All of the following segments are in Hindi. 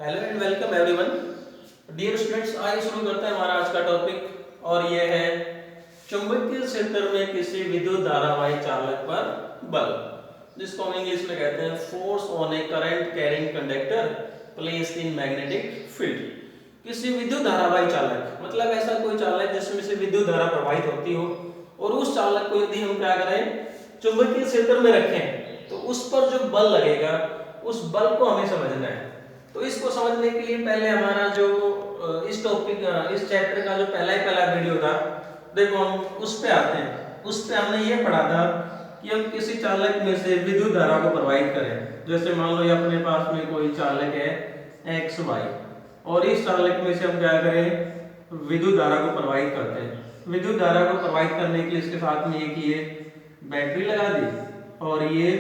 Hello and welcome everyone. Dear students, आइए शुरू करते हैं हमारा आज का टॉपिक और यह है चुंबकीय क्षेत्र में किसी विद्युत धारावाही चालक पर बल, जिसको हम इंग्लिश में कहते हैं force on A current carrying conductor placed in magnetic field. किसी विद्युत धारावाही चालक मतलब ऐसा कोई चालक जिसमें से विद्युत धारा प्रवाहित होती हो और उस चालक को यदि हम क्या करें चुंबकीय क्षेत्र में रखें तो उस पर जो बल लगेगा उस बल को हमें समझना है। तो इसको समझने के लिए पहले हमारा जो इस टॉपिक इस चैप्टर का जो पहला वीडियो था, देखो हम उस पे आते हैं। उस पे हमने ये पढ़ा था कि हम किसी चालक में से विद्युत धारा को प्रवाहित करें। जैसे मान लो ये अपने पास में कोई चालक है एक्स वाई और इस चालक में से हम क्या करें विद्युत धारा को प्रवाहित करते हैं। विद्युत धारा को प्रवाहित करने के लिए इसके साथ में ये बैटरी लगा दी और ये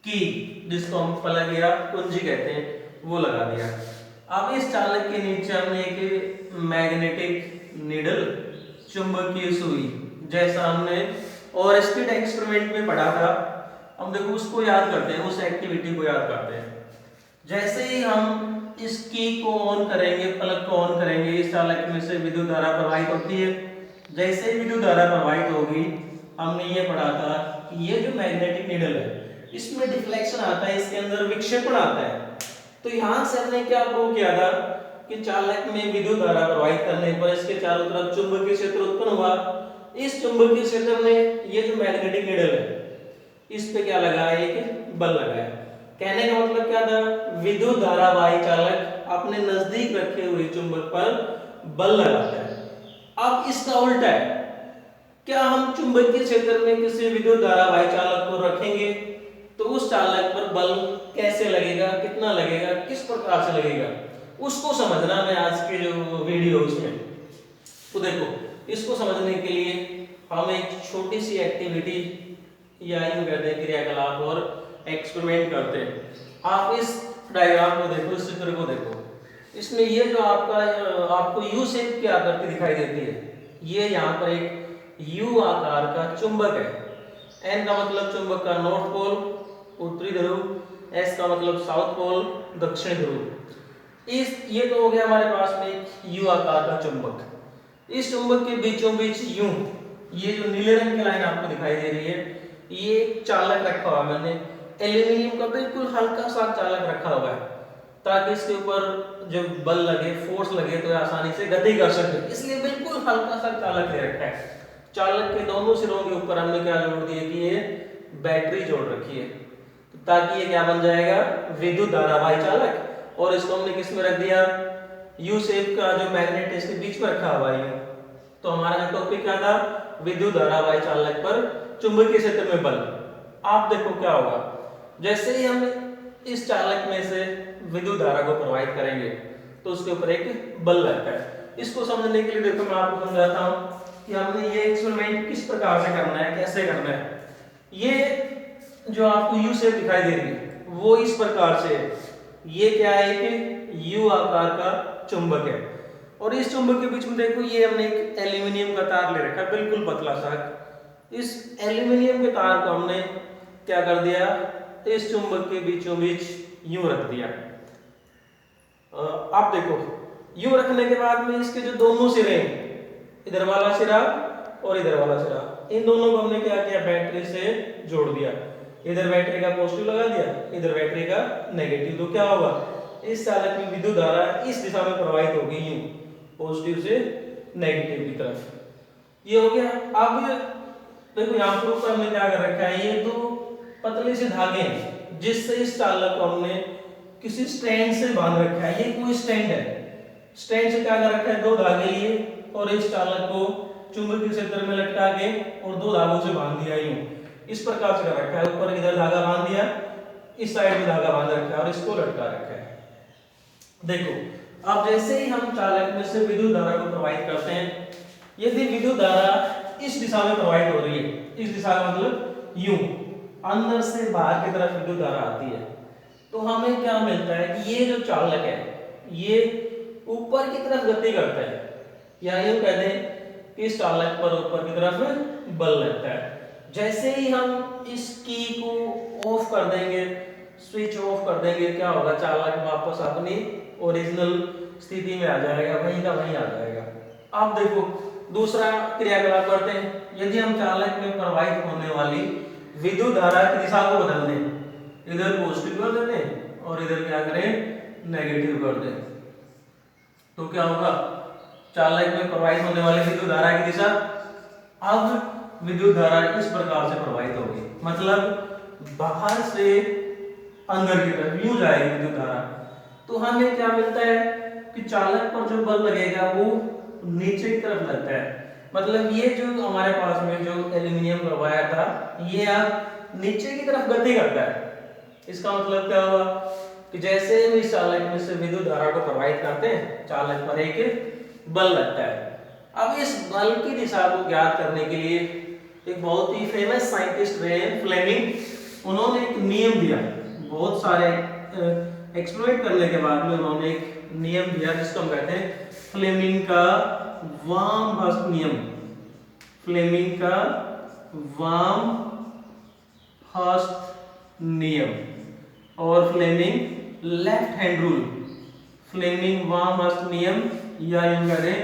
की जिसको हम प्लग या कुंजी कहते हैं वो लगा दिया। अब इस चालक के नीचे हमने एक मैग्नेटिक नीडल चुंबकीय सुई जैसा हमने और स्किड एक्सपेरिमेंट में पढ़ा था, हम देखो उसको याद करते हैं, उस एक्टिविटी को याद करते हैं। जैसे ही हम इस की को ऑन करेंगे, प्लग को ऑन करेंगे, इस चालक में से विद्युत धारा प्रवाहित होती है। जैसे ही विद्युत धारा प्रवाहित होगी हमने ये पढ़ा था कि ये जो मैग्नेटिक नीडल है इसमें डिफ्लेक्शन आता है, इसके अंदर विक्षेपण आता है। तो यहां से हमने क्या प्रूव किया था कि चालक में विद्युत धारा प्रवाहित करने पर इसके चारों तरफ चुंबकीय क्षेत्र उत्पन्न हुआ। इस चुंबकीय क्षेत्र में ये जो मैग्नेटिक नीडल है इस पे क्या लगा है, एक बल लगा है। कहने का मतलब क्या था, विद्युत धारावाही चालक अपने नजदीक रखे हुए चुंबक पर बल लगाता है। अब इसका उल्टा है, क्या हम चुंबकीय क्षेत्र में किसी विद्युत धारावाही चालक को रखेंगे तो उस चालक पर बल कैसे लगेगा, कितना लगेगा, किस प्रकार से लगेगा, उसको समझना मैं आज के जो वीडियो उसमें। तो देखो इसको समझने के लिए हम एक छोटी सी एक्टिविटी या यूं कहते हैं क्रियाकलाप और एक्सपेरिमेंट करते हैं। आप इस डायग्राम को देखो, इस चित्र को देखो। इसमें ये जो आपको यू शेप की आकृति दिखाई देती है, ये यहाँ पर एक यू आकार का चुंबक है। एन का मतलब चुंबक का नॉर्थ पोल उत्तरी ध्रुव, एस का मतलब साउथ पोल दक्षिण ध्रुव। ये तो हो गया हमारे पास में एक यू आकार का चुंबक। इस चुंबक के बीचों बीच यूं ये जो नीले रंग की लाइन आपको दिखाई दे रही है, ये एक चालक रखा हुआ है। मैंने एल्यूमिनियम का बिल्कुल हल्का सा चालक रखा हुआ है ताकि इसके ऊपर जो बल लगे, फोर्स लगे तो आसानी से गति कर सके, इसलिए बिल्कुल हल्का सा चालक ले रखा है। चालक के दोनों सिरों के ऊपर हमने क्या जोड़ दिया कि ये बैटरी जोड़ रखी है ताकि ये क्या बन जाएगा विद्युत धारावाही चालक। और इसको हमने किस में रख दिया, यू शेप का जो मैग्नेट है इसके बीच में रखा हुआ है। तो हमारा जो टॉपिक क्या था, विद्युत धारावाही चालक पर चुंबकीय क्षेत्र में बल। आप देखो क्या होगा, जैसे ही हम इस चालक में से विद्युत धारा को प्रवाहित करेंगे तो उसके ऊपर एक बल लगता है। इसको समझने के लिए देखो मैं आपको समझाता हूं कि हमने ये एक्सपेरिमेंट किस प्रकार से करना है, कैसे करना है। ये जो आपको यू शेप दिखाई दे रही है वो इस प्रकार से है। ये क्या है कि यू आकार का चुंबक है और इस चुंबक के बीच में देखो ये हमने एक एल्यूमिनियम का तार ले रखा है, बिल्कुल पतला सा। इस एल्यूमिनियम के तार को हमने क्या कर दिया, इस चुंबक के बीचों बीच यूं रख दिया। आप देखो यूं रखने के बाद में इसके जो दोनों सिरे हैं, इधर वाला सिरा और इधर वाला सिरा, इन दोनों को हमने क्या किया, बैटरी से जोड़ दिया। इधर बैटरी का पॉजिटिव लगा दिया, इधर बैटरी का नेगेटिव। तो क्या होगा, इस चालक में विद्युत धारा इस दिशा में प्रवाहित होगी, यूं पॉजिटिव से नेगेटिव की तरफ। ये हो गया। अब देखो यहाँ पर ऊपर हमने क्या कर रखा है, ये दो पतले से धागे हैं जिससे इस चालक को हमने किसी स्टैंड से बांध रखा है। ये कोई स्टैंड है, स्टैंड से क्या कर रखा है, दो धागे लिए और इस चालक को चुंबकीय क्षेत्र में लटका के और दो धागों से बांध दिया, यूं इस प्रकार से कर रखा है। ऊपर इधर धागा बांध दिया, इस साइड में धागा बांध रखा है और इसको लटका रखा है। देखो अब जैसे ही हम चालक में से विद्युत धारा को प्रवाहित करते हैं, यदि विद्युत धारा इस दिशा में प्रवाहित हो रही है, इस दिशा का मतलब यूं अंदर से बाहर की तरफ विद्युत धारा आती है, तो हमें क्या मिलता है कि ये जो चालक है ये ऊपर की तरफ गति करता है, या यूं कहते हैं कि इस चालक पर ऊपर की तरफ बल लगता है। जैसे ही हम इस की को ऑफ कर देंगे स्विच ऑफ कर देंगे, क्या होगा, चालक वापस अपनी ओरिजिनल स्थिति में आ जाएगा, वहीं का वहीं आ जाएगा। अब देखो दूसरा क्रियाकलाप करते हैं। यदि हम चालक में प्रवाहित होने वाली विद्युत धारा की दिशा को बदल दें, इधर पॉजिटिव कर देते हैं और इधर क्या करें, नेगेटिव कर दें, तो क्या होगा, चालक में प्रवाहित होने वाली विद्युत धारा की दिशा, अब विद्युत धारा इस प्रकार से प्रवाहित होगी, मतलब बाहर से अंदर की तरफ यूं जाएगी विद्युत धारा। तो हमें क्या मिलता है कि चालक पर जो बल लगेगा वो नीचे की तरफ लगता है, मतलब ये जो हमारे पास में जो एल्यूमिनियम का वायर था ये अब नीचे की तरफ गति करता है। इसका मतलब क्या हुआ कि जैसे हम इस चालक में से विद्युत धारा को प्रवाहित करते हैं, चालक पर एक बल लगता है। अब इस बल की दिशा को ज्ञात करने के लिए एक बहुत ही फेमस साइंटिस्ट रहे हैं फ्लेमिंग, उन्होंने एक नियम दिया। बहुत सारे एक्सपेरिमेंट करने के बाद में उन्होंने एक नियम दिया जिसको हम कहते हैं फ्लेमिंग का वाम हस्त नियम। फ्लेमिंग का वाम हस्त नियम और Fleming left hand rule. Fleming वाम हस्त नियम या यूं कहते हैं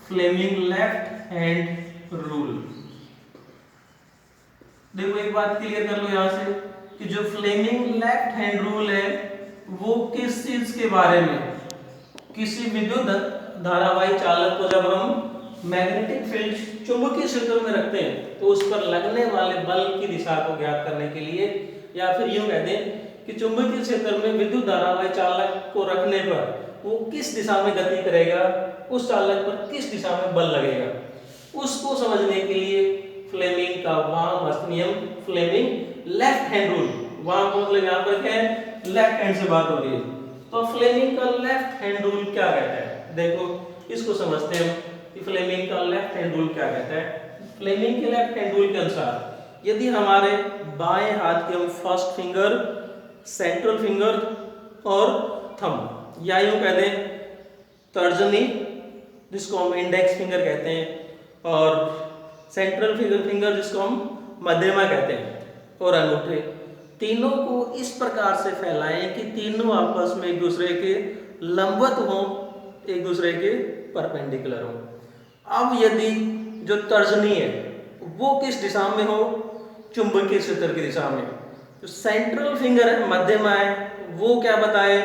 फ्लेमिंग लेफ्ट हैंड रूल। देखो एक बात क्लियर कर लो यहां से कि जो फ्लेमिंग लेफ्ट हैंड रूल है वो किस चीज के बारे में, किसी विद्युत धारावाही चालक को जब हम मैग्नेटिक फील्ड चुंबकीय क्षेत्र में रखते हैं तो उस पर लगने वाले बल की दिशा को ज्ञात करने के लिए, या फिर यूं कहते हैं कि चुंबकीय क्षेत्र में विद्युत धारावाही चालक को रखने पर वो किस दिशा में गति करेगा, उस चालक पर किस दिशा में बल लगेगा, उसको समझने के लिए फ्लेमिंग का वाम हस्त नियम, फ्लेमिंग लेफ्ट हैंड रूल, वाम का मतलब यहाँ पर क्या है, लेफ्ट हैंड से बात हो रही है, तो फ्लेमिंग का लेफ्ट हैंड रूल क्या कहता है। देखो इसको समझते हैं कि फ्लेमिंग का लेफ्ट हैंड रूल क्या कहता है। फ्लेमिंग के लेफ्ट हैंड रूल के अनुसार यदि हमारे बाएं हाथ के हम फर्स्ट फिंगर, सेंट्रल फिंगर और थंब या यूं कहते हैं तर्जनी जिसको हम इंडेक्स फिंगर कहते हैं और सेंट्रल फिंगर जिसको हम मध्यमा कहते हैं और अंगूठे, तीनों को इस प्रकार से फैलाएं कि तीनों आपस में एक दूसरे के लंबवत हों, एक दूसरे के परपेंडिकुलर हों। अब यदि जो तर्जनी है वो किस दिशा में हो, चुंबकीय क्षेत्र की दिशा में, जो सेंट्रल फिंगर है मध्यमा है वो क्या बताए,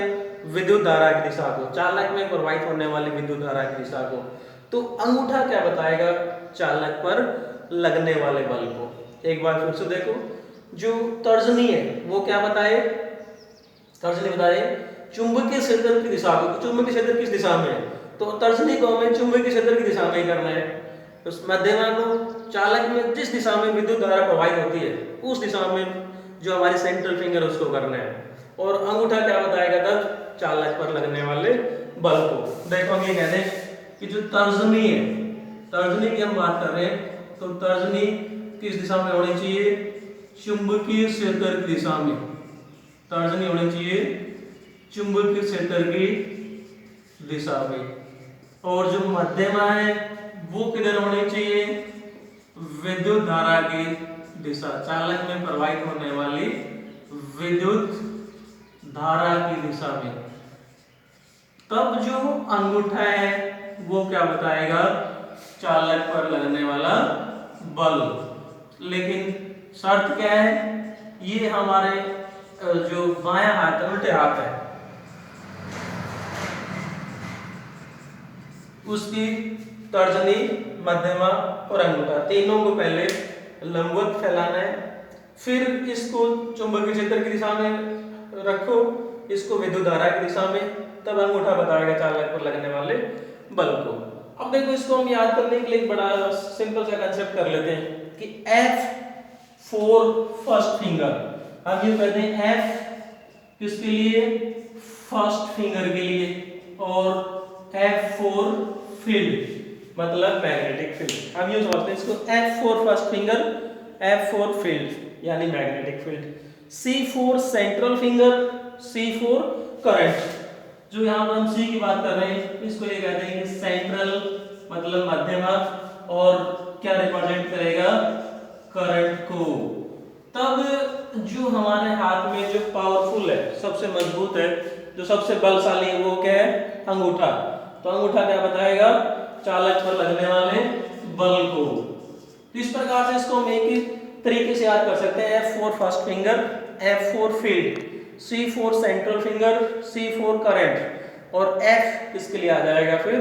विद्युत धारा की दिशा को, चालक में प्रवाहित होने वाली विद्युत धारा की दिशा को, तो अंगूठा क्या बताएगा, चालक पर लगने वाले बल को। एक बार फिर से देखो, जो तर्जनी है वो क्या बताए, तर्जनी बताए चुंबकीय क्षेत्र की दिशा को, चुंबकीय क्षेत्र किस दिशा में है, तो तर्जनी को हमें चुंबकीय क्षेत्र की दिशा में ही करना है। उस मध्यमा को चालक में जिस दिशा में विद्युत धारा प्रवाहित होती है उस दिशा में जो हमारी सेंट्रल फिंगर उसको करना है, और अंगूठा क्या बताएगा तब, चालक पर लगने वाले बल को। देखो हम ये कहते हैं कि जो तर्जनी है, तर्जनी की हम बात कर रहे हैं तो तर्जनी किस दिशा में होनी चाहिए, चुंबकीय क्षेत्र की दिशा में, तर्जनी होनी चाहिए चुंबकीय क्षेत्र की दिशा में, और जो मध्यमा है वो किधर होनी चाहिए, विद्युत धारा की दिशा, चालक में प्रवाहित होने वाली विद्युत धारा की दिशा में। तब जो अंगूठा है वो क्या बताएगा, चालक पर लगने वाला बल। लेकिन शर्त क्या है, ये हमारे जो बायां हाथ है, उल्टे हाथ है, उसकी तर्जनी, मध्यमा और अंगूठा तीनों को पहले लंबवत फैलाना है, फिर इसको चुंबकीय क्षेत्र की दिशा में रखो, इसको विद्युत धारा की दिशा में, तब अंगूठा बताएगा चालक पर लगने वाले बल को। अब देखो इसको हम याद करने के लिए एक बड़ा सिंपल सा कंसेप्ट कर लेते हैं कि F4 फर्स्ट फिंगर, हम ये कहते हैं F किसके लिए, फर्स्ट फिंगर के लिए, और F4 फील्ड मतलब मैग्नेटिक फील्ड। हम यूं समझते हैं इसको F4 first finger, F4 field यानी magnetic field, C4 central finger, C4 current. जो यहाँ पर हम C की बात कर रहे हैं इसको ये कहते हैं कि सेंट्रल मतलब मध्यमा, और क्या रिप्रेजेंट करेगा, करंट को, तब जो हमारे हाथ में जो पावरफुल है, सबसे मजबूत है, जो सबसे बलशाली है, वो क्या है? अंगूठा। तो अंगूठा क्या बताएगा? चालक पर लगने वाले बल को। तो इस प्रकार से इसको हम एक ही तरीके से याद कर सकते हैं। F4 first finger, F4 field, C4 central finger, C4 current, और F किसके लिए आ जाएगा? फिर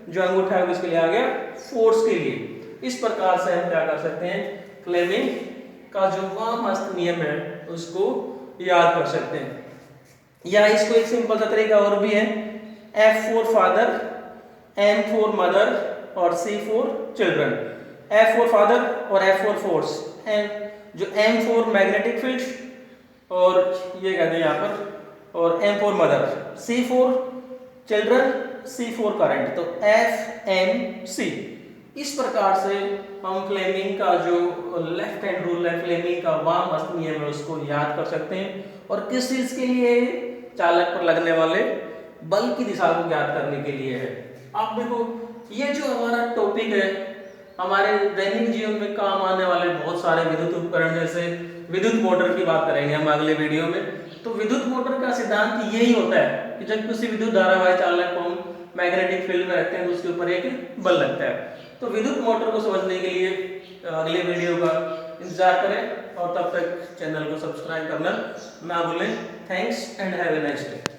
जो अंगूठा है किसके लिए आ गया? फोर्स के लिए। इस प्रकार से हम क्या कर सकते हैं? फ्लेमिंग का जो वाम हस्त नियम है उसको याद कर सकते हैं। या इसको एक सिंपल सा तरीका और भी है, F4 फादर, M4 मदर और C4 चिल्ड्रन। F4 फादर और F4 फोर्स, जो M4 मैग्नेटिक फील्ड और ये कहते हैं यहाँ पर, और M4 mother, C4 children, C4 current, तो FMC। इस प्रकार से हम फ्लेमिंग का जो लेफ्ट हैंड रूल है, फ्लेमिंग का वाम हस्त नियम है, उसको याद कर सकते हैं। और किस चीज के लिए? चालक पर लगने वाले बल की दिशा को ज्ञात करने के लिए है। आप देखो, ये जो हमारा टॉपिक है, हमारे दैनिक जीवन में काम आने वाले बहुत सारे विद्युत उपकरण, जैसे विद्युत मोटर की बात करेंगे हम अगले वीडियो में। तो विद्युत मोटर का सिद्धांत यही होता है कि जब किसी विद्युत धारावाही चालक को हम मैग्नेटिक फील्ड में रखते हैं तो उसके ऊपर एक बल लगता है। तो विद्युत मोटर को समझने के लिए अगले वीडियो का इंतजार करें, और तब तक चैनल को सब्सक्राइब करना ना भूलें। Thanks and have a nice day.